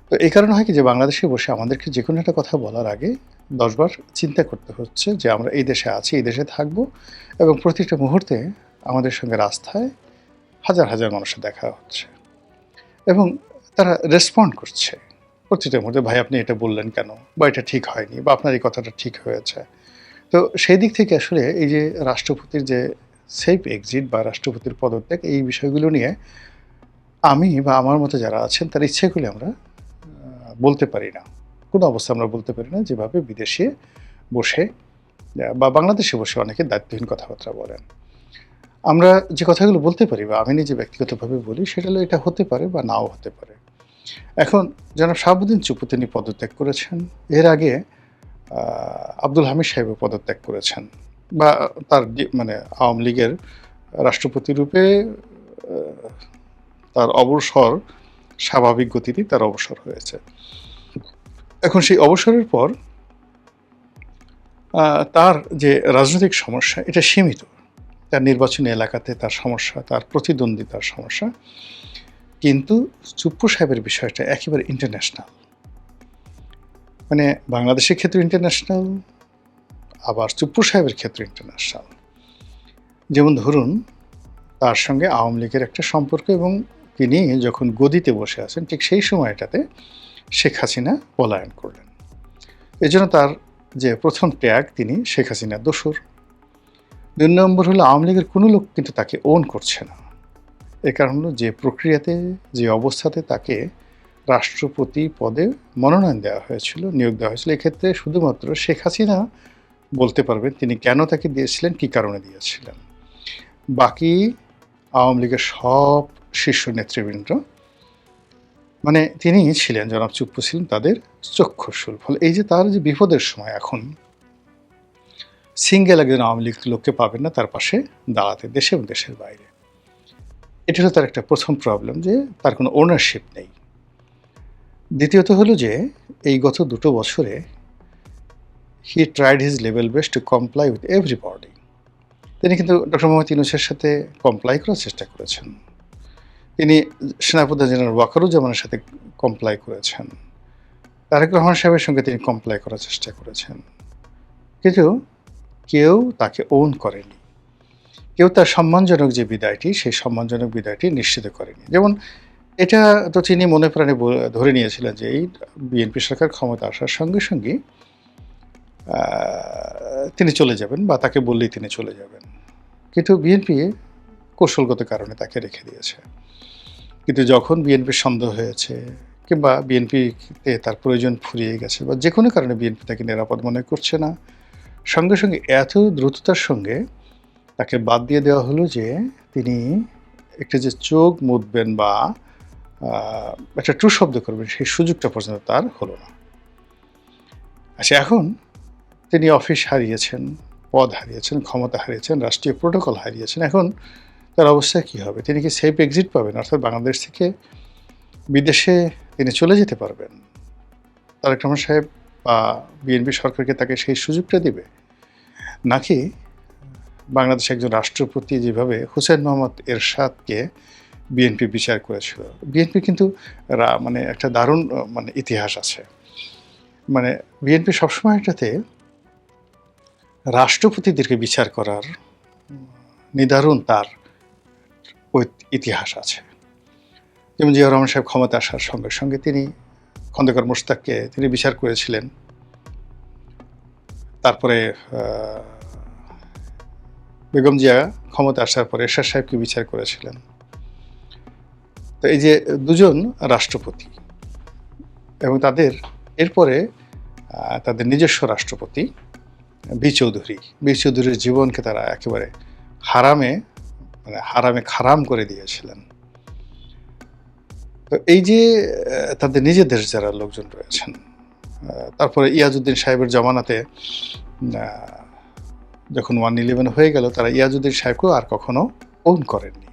তো এই কারণে হয় কি যে বাংলাদেশে বসে আমাদেরকে যে কোনো একটা কথা বলার আগে 10 বার চিন্তা করতে হচ্ছে যে আমরা এই দেশে আছি, এই দেশে থাকবো, এবং প্রতিটা মুহূর্তে আমাদের সঙ্গে রাস্তায় হাজার হাজার মানুষের দেখা হচ্ছে এবং তারা রেসপন্ড করছে প্রতিটা মুহূর্তে, ভাই আপনি এটা বললেন কেন, বা এটা ঠিক হয়নি, বা আপনার এই কথাটা ঠিক হয়েছে। তো সেই দিক থেকে আসলে এই যে রাষ্ট্রপতির যে সেফ এক্সিট বা রাষ্ট্রপতির পদত্যাগ, এই বিষয়গুলো নিয়ে আমি বা আমার মতো যারা আছেন তার ইচ্ছেগুলি আমরা বলতে পারি না, কোনো অবস্থা আমরা বলতে পারি না, যেভাবে বিদেশে বসে বা বাংলাদেশে বসে অনেকে দায়িত্বহীন কথাবার্তা বলেন। আমরা যে কথাগুলো বলতে পারি বা আমি নিজে ব্যক্তিগতভাবে বলি, সেটা হলো এটা হতে পারে বা নাও হতে পারে। এখন জনাব শাহাবুদ্দিন চুপ্পু তিনি পদত্যাগ করেছেন, এর আগে আব্দুল হামিদ সাহেবও পদত্যাগ করেছেন, বা তার মানে আওয়ামী লীগের রাষ্ট্রপতি রূপে তার অবসর স্বাভাবিক গতিতেই তার অবসর হয়েছে। এখন সেই অবসরের পর তার যে রাজনৈতিক সমস্যা, এটা সীমিত, তার নির্বাচনী এলাকাতে তার সমস্যা, তার প্রতিদ্বন্দ্বিতার সমস্যা, কিন্তু চুপ্পু সাহেবের বিষয়টা একেবারে ইন্টারন্যাশনাল। মানে বাংলাদেশের ক্ষেত্রে ইন্টারন্যাশনাল, আবার চুপ্পু সাহেবের ক্ষেত্রে ইন্টারন্যাশনাল। যেমন ধরুন তার সঙ্গে আওয়ামী লীগের একটা সম্পর্ক, এবং তিনি যখন গদিতে বসে আছেন ঠিক সেই সময়টাতে শেখ হাসিনা পলায়ন করলেন। এজন্য তার যে প্রথম ট্যাগ, তিনি শেখ হাসিনার দোসর। ২ নম্বর হলো আওয়ামী লীগের কোনো লোক কিন্তু তাকে ওন করছে না। এর কারণ হলো যে প্রক্রিয়াতে, যে অবস্থাতে তাকে রাষ্ট্রপতি পদে মনোনয়ন দেওয়া হয়েছিল, নিয়োগ দেওয়া হয়েছিল, এক্ষেত্রে শুধুমাত্র শেখ হাসিনা বলতে পারবেন তিনি কেন তাকে দিয়েছিলেন, কী কারণে দিয়েছিলেন। বাকি আওয়ামী লীগের সব শীর্ষ নেতৃবৃন্দ, মানে তিনি ছিলেন, জনাব চুপ্পু ছিলেন তাদের চক্ষুশূল। ফলে এই যে তার যে বিপদের সময়, এখন সিঙ্গেল একজন আওয়ামী লীগ লোককে পাবেন না তার পাশে দাঁড়াতে, দেশে এবং দেশের বাইরে। এটা হলো তার একটা প্রথম প্রবলেম, যে তার কোনো ওনারশিপ নেই। দ্বিতীয়ত হলো যে এই গত 2 বছরে he tried his level best to comply with everybody. তিনি কিন্তু ডক্টর মোহাম্মদ ইউনূসের সাথে কমপ্লাই করার চেষ্টা করেছেন, তিনি সেনাপ্রধান জেনারেল ওয়াকারুজ্জামানের সাথে কমপ্লাই করেছেন, তারেক রহমান সাহেবের সঙ্গে তিনি কমপ্লাই করার চেষ্টা করেছেন, কিন্তু কেউ তাকে ওন করেনি, কেউ তার সম্মানজনক যে বিদায়টি, সেই সম্মানজনক বিদায়টি নিশ্চিত করেনি। যেমন এটা তো তিনি মনে প্রাণে ধরে নিয়েছিলেন যে এই বিএনপি সরকার ক্ষমতা আসার সঙ্গে সঙ্গে তিনি চলে যাবেন, বা তাকে বললেই তিনি চলে যাবেন। কিন্তু বিএনপি কৌশলগত কারণে তাকে রেখে দিয়েছে। কিন্তু যখন বিএনপির সন্দেহ হয়েছে, কিংবা বিএনপিতে তার প্রয়োজন ফুরিয়ে গেছে, বা যে কোনো কারণে বিএনপি তাকে নিরাপদ মনে করছে না, সঙ্গে সঙ্গে এত দ্রুততার সঙ্গে তাকে বাদ দিয়ে দেওয়া হলো যে তিনি একটা যে চোখ মুদবেন বা একটা ট্রু শব্দ করবেন, সেই সুযোগটা পর্যন্ত তার হলো না। আচ্ছা, এখন তিনি অফিস হারিয়েছেন, পদ হারিয়েছেন, ক্ষমতা হারিয়েছেন, রাষ্ট্রীয় প্রোটোকল হারিয়েছেন। এখন তার অবস্থা কী হবে? তিনি কি সেফ এক্সিট পাবেন, অর্থাৎ বাংলাদেশ থেকে বিদেশে তিনি চলে যেতে পারবেন? তারেক রহমান সাহেব বা বিএনপি সরকারকে তাকে সেই সুযোগটা দিবে, নাকি বাংলাদেশে একজন রাষ্ট্রপতি যেভাবে হুসেইন মোহাম্মদ এরশাদকে বিএনপি বিচার করেছিল? বিএনপি কিন্তু মানে একটা দারুণ ইতিহাস আছে। মানে বিএনপি সবসময় এটাতে রাষ্ট্রপতিদেরকে বিচার করার নিদারুণ তার ইতিহাস আছে। যেমন জিয়াউর রহমান সাহেব ক্ষমতা আসার সঙ্গে সঙ্গে তিনি খন্দকার মোশতাককে তিনি বিচার করেছিলেন। তারপরে বেগম জিয়া ক্ষমতা আসার পরে এরশাদ সাহেবকে বিচার করেছিলেন। তো এই যে দুজন রাষ্ট্রপতি, এবং তাদের এরপরে তাদের নিজস্ব রাষ্ট্রপতি বি চৌধুরীর জীবনকে তারা একেবারে হারামে খারাম করে দিয়েছিলেন। তো এই যে তাদের নিজেদের যারা লোকজন রয়েছেন, তারপরে ইয়াজউদ্দিন সাহেবের জমানাতে যখন 1/11 হয়ে গেল, তারা ইয়াজউদ্দিন সাহেবকেও আর কখনো ওন করেননি।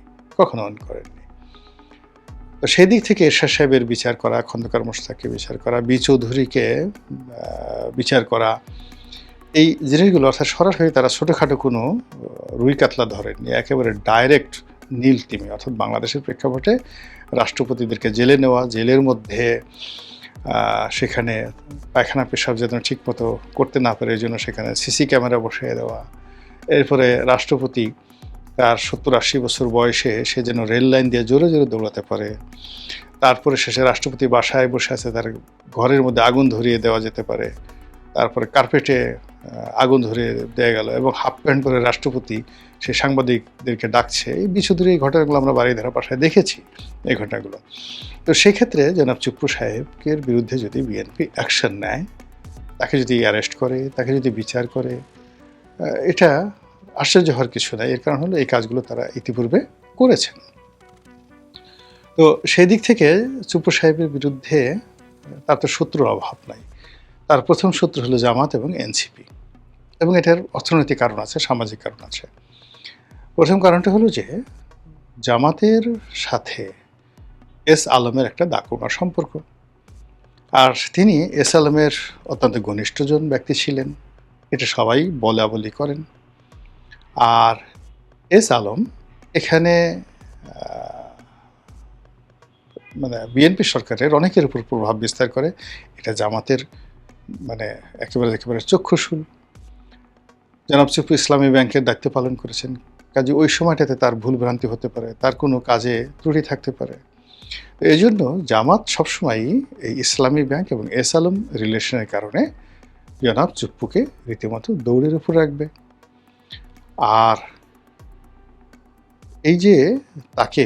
তো সেই দিক থেকে এরশাদ সাহেবের বিচার করা, খন্দকার মোশতাককে বিচার করা, বি চৌধুরীকে বিচার করা, এই জিনিসগুলো অর্থাৎ সরাসরি তারা ছোটোখাটো কোনো রুই কাতলা ধরেননি, একেবারে ডাইরেক্ট নীল তিমি, অর্থাৎ বাংলাদেশের প্রেক্ষাপটে রাষ্ট্রপতিদেরকে জেলে নেওয়া, জেলের মধ্যে সেখানে পায়খানা পেশাব যেন ঠিকমতো করতে না পারে এই জন্য সেখানে সিসি ক্যামেরা বসিয়ে দেওয়া। এরপরে রাষ্ট্রপতি তার 70-80 বছর বয়সে সে যেন রেল লাইন দিয়ে জোরে জোরে দৌড়াতে পারে। তারপরে শেষে রাষ্ট্রপতি বাসায় বসে আছে, তার ঘরের মধ্যে আগুন ধরিয়ে দেওয়া যেতে পারে। তারপরে কার্পেটে আগুন ধরিয়ে দেওয়া গেল, এবং হাফ প্যান্ট পরে রাষ্ট্রপতি সে সাংবাদিকদেরকে ডাকছে। এই বিশুদ্ধের এই ঘটনাগুলো আমরা বাড়িধারা বাসায় দেখেছি, এই ঘটনাগুলো। তো সেক্ষেত্রে জনাব চুপ্পু সাহেবের বিরুদ্ধে যদি বিএনপি অ্যাকশন নেয়, তাকে যদি অ্যারেস্ট করে, তাকে যদি বিচার করে, এটা আশ্চর্য হওয়ার কিছু নাই। এর কারণ হলো এই কাজগুলো তারা ইতিপূর্বে করেছেন। তো সেই দিক থেকে চুপ্পু সাহেবের বিরুদ্ধে তার তো শত্রুর অভাব নাই। তার প্রথম শত্রু হলো জামাত এবং এনসিপি, এবং এটার অর্থনৈতিক কারণ আছে, সামাজিক কারণ আছে। প্রথম কারণটা হলো যে জামাতের সাথে এস আলমের একটা দাকুমার সম্পর্ক, আর তিনি এস আলমের অত্যন্ত ঘনিষ্ঠজন ব্যক্তি ছিলেন, এটা সবাই বলা বলি করেন। আর এস আলম এখানে বিএনপি সরকারের অনেকের উপর প্রভাব বিস্তার করে। এটা জামাতের একেবারে চক্ষুশূল। জনাব চুপ্পু ইসলামী ব্যাংকের দায়িত্ব পালন করেছেন, কাজে ওই সময়টাতে তার ভুলভ্রান্তি হতে পারে, তার কোনো কাজে ত্রুটি থাকতে পারে। এই জন্য জামাত সবসময়ই এই ইসলামী ব্যাংক এবং এস আলম রিলেশনের কারণে জনাব চুপ্পুকে রীতিমতো দৌড়ের উপর রাখবে। আর এই যে তাকে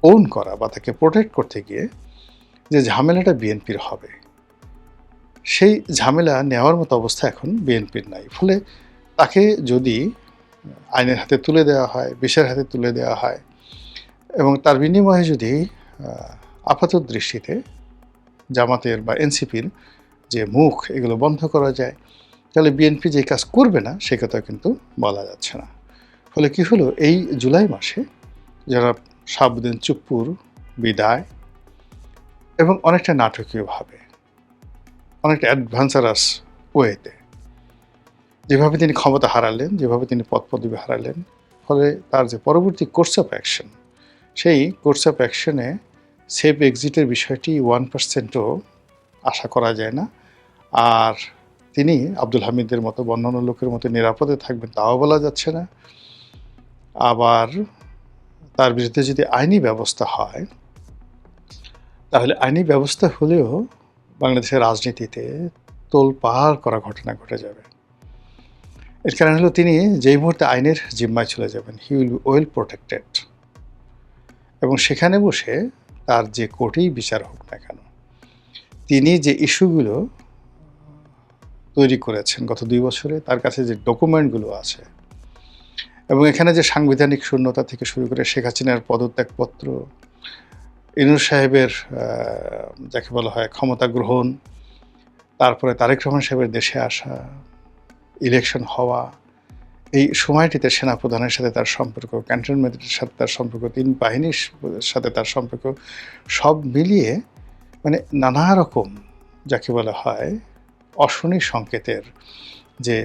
ওন করা বা তাকে প্রোটেক্ট করতে গিয়ে যে ঝামেলাটা বিএনপির হবে, সেই ঝামেলা নেওয়ার মতো অবস্থা এখন বিএনপির নাই। ফলে তাকে যদি আইনের হাতে তুলে দেওয়া হয়, বিচারের হাতে তুলে দেওয়া হয় এবং তার বিনিময়ে যদি আপাত দৃষ্টিতে জামাতের বা এনসিপির যে মুখ এগুলো বন্ধ করা যায়, তাহলে বিএনপি যে কাজ করবে না সে কথা কিন্তু বলা যাচ্ছে না। ফলে কি হলো, এই জুলাই মাসে যারা শাহাবুদ্দিন চুপ্পুর বিদায় এবং অনেকটা নাটকীয়ভাবে, অনেকটা অ্যাডভান্সারাস ওয়েতে যেভাবে তিনি ক্ষমতা হারালেন, যেভাবে তিনি পদ পদবি হারালেন, ফলে তার যে পরবর্তী কোর্স অফ অ্যাকশন, সেই কোর্স অফ অ্যাকশনে সেফ এক্সিটের বিষয়টি 1%ও আশা করা যায় না। আর তিনি আব্দুল হামিদের মতো অন্যান্য লোকের মতো নিরাপদে থাকবেন তাও বলা যাচ্ছে না। আবার তার বিরুদ্ধে যদি আইনি ব্যবস্থা হয়, তাহলে আইনি ব্যবস্থা হলেও বাংলাদেশের রাজনীতিতে তোলপাড় করা ঘটনা ঘটে যাবে। এর কারণ হলো তিনি যেই মুহূর্তে আইনের জিম্মায় চলে যাবেন, he will be well protected, এবং সেখানে বসে তার যে কোর্টেই বিচার হোক না কেন, তিনি যে ইস্যুগুলো তৈরি করেছেন গত 2 বছরে, তার কাছে যে ডকুমেন্টগুলো আছে এবং এখানে যে সাংবিধানিক শূন্যতা থেকে শুরু করে শেখ হাসিনার পদত্যাগপত্র, ইউনূস সাহেবের যাকে বলা হয় ক্ষমতা গ্রহণ, তারপরে তারেক রহমান সাহেবের দেশে আসা, ইলেকশন হওয়া, এই সময়টিতে সেনাপ্রধানের সাথে তার সম্পর্ক, ক্যান্টনমেন্টের সাথে তার সম্পর্ক, 3 বাহিনীর সাথে তার সম্পর্ক, সব মিলিয়ে মানে নানা রকম যাকে বলা হয় অশনি সংকেতের যে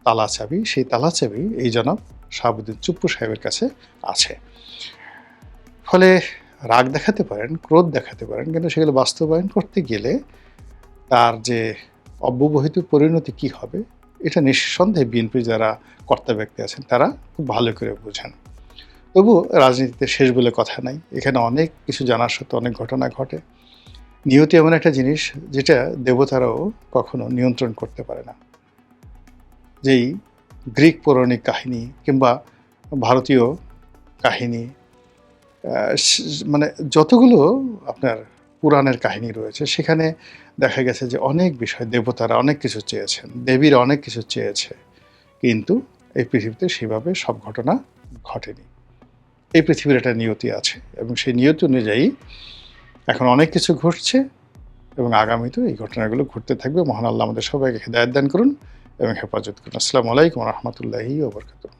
তালাচাবি, সেই তালাচাবি এই জনাব শাহাবুদ্দিন চুপ্পু সাহেবের কাছে আছে। ফলে রাগ দেখাতে পারেন, ক্রোধ দেখাতে পারেন, কিন্তু সেগুলো বাস্তবায়ন করতে গেলে তার যে অব্যবহিত পরিণতি কি হবে, এটা নিঃসন্দেহে বিএনপি যারা কর্তা ব্যক্তি আছেন তারা খুব ভালো করে বোঝেন। তবু রাজনীতিতে শেষ বলে কথা নাই, এখানে অনেক কিছু জানার সত্ত্বেও অনেক ঘটনা ঘটে। নিয়তি এমন একটা জিনিস যেটা দেবতারাও কখনো নিয়ন্ত্রণ করতে পারে না। যেই গ্রিক পৌরাণিক কাহিনী কিংবা ভারতীয় কাহিনী, মানে যতগুলো আপনার পুরাণের কাহিনী রয়েছে, সেখানে দেখা গেছে যে অনেক বিষয় দেবতারা অনেক কিছু চেয়েছেন, দেবীরা অনেক কিছু চেয়েছে, কিন্তু এই পৃথিবীতে সেভাবে সব ঘটনা ঘটেনি। এই পৃথিবীর একটা নিয়তি আছে এবং সেই নিয়তি অনুযায়ী এখন অনেক কিছু ঘটছে এবং আগামীতেও এই ঘটনাগুলো ঘটতে থাকবে। মহান আল্লাহ আমাদের সবাইকে হিদায়াত দান করুন এবং হেফাজত করুন। আসসালামু আলাইকুম ওয়া রাহমাতুল্লাহি ওয়া বারাকাতুহু।